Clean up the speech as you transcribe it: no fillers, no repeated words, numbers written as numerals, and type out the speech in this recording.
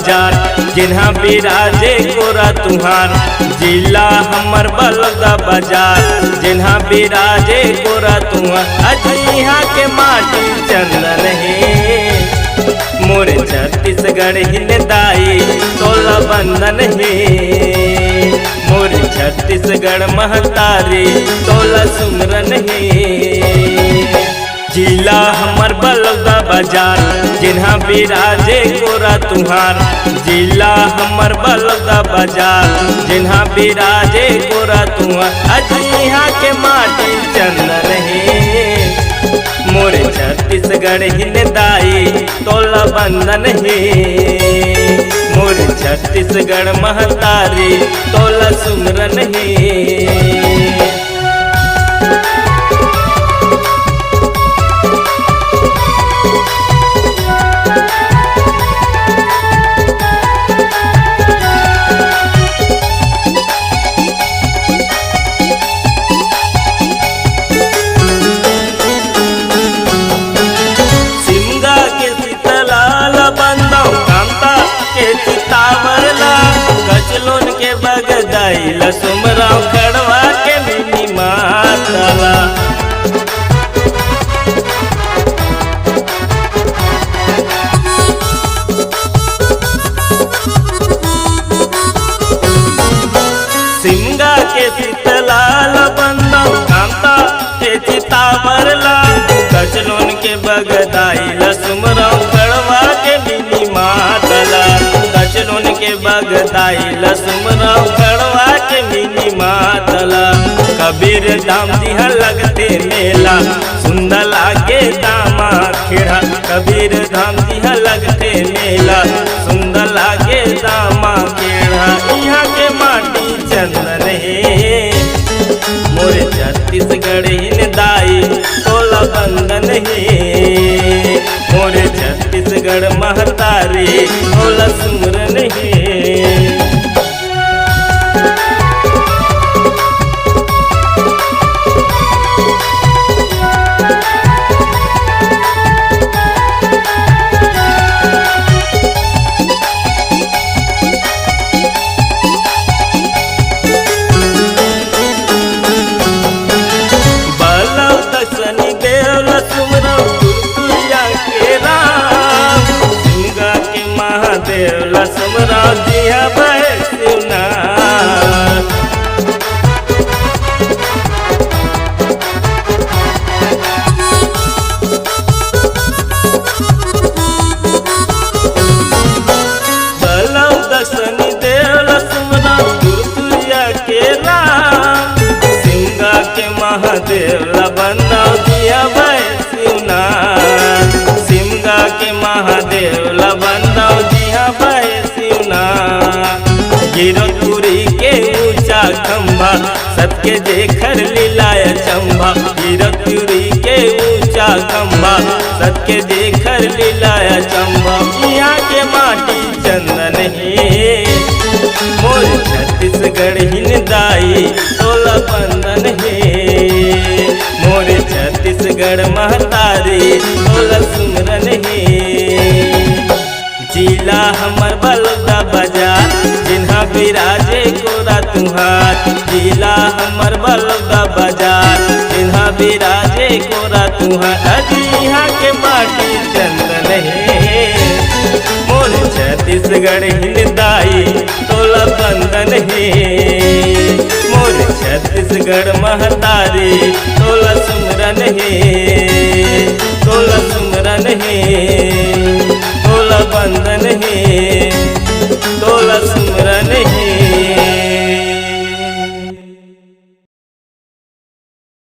बाजार जिन्हा बिराजे गोरा तुहार। जिला हमर बलौदा बाजार जिन्हा बिराजे गोरा तुहार। अजिहा के माटी चंदन है मोर छत्तीसगढ़ हिंदाई तोला बंधन है। मोर छत्तीसगढ़ महतारी तोला सुमरन है। जिला हमर बलौदा बाजार जिन्हा बिराजे गोरा तुहार। जिला हमर बलौदा बाजार जिन्हा बिराजे गोरा तुहार। अजिहा के माटी चंदन है मोर छत्तीसगढ़ हिंदाई तोला बंधन है। मोर छत्तीसगढ़ महतारी तोला सुमरन है। कचलोन के बगदाइला सुमराव खड़वा के मिनी मातला। सिंगा के शीतलाल बंदौ कांता के चितावरला। कचलोन के बगदाइला सुमराव खड़वा के मिनी मातला। कचलोन के बगदाइला सुमराव खड़वा के मिनी मातला। कबीर धाम दिहा लगते मेला सुंदर लागे दामा खेड़ा। कबीर धाम दिहा लगते मेला सुंदर लागे दामा खेड़ा। यहाँ के माटी चंदन है मोर छत्तीसगढ़ हिंदाई तोला बंधन है। मोर छत्तीसगढ़ महतारी तोला सुमरन है। देवला सुमराव जिहा बैसुना। बलौदा सनी देवला सुमराव दुर्गुरिया के राम। सिंगा के महादेवला बंदाव जिहा बैसुना। सिंगा के महादेवला बंदाव जिहा बैसुना। गिरतुरी के ऊंचा खंभा सबके देखर लीलाय चंबा। गिरतुरी के ऊंचा खंभा सबके देखर लीलाय चंबा। यहाँ के माटी चंदन है मोर छत्तीसगढ़ हिंदाई तोला बंधन है। मोर छत्तीसगढ़ महतारी तोला सुमरन है। जिला हमर बलौदा बाजार जिन्हा बिराजे गोरा तुहार। जिला हमर बलौदा बाजार जिन्हा बिराजे गोरा तुहार। अजिहा के माटी चंदन है मोर छत्तीसगढ़ हिंदाई तोला बंधन है। मोर छत्तीसगढ़ महतारी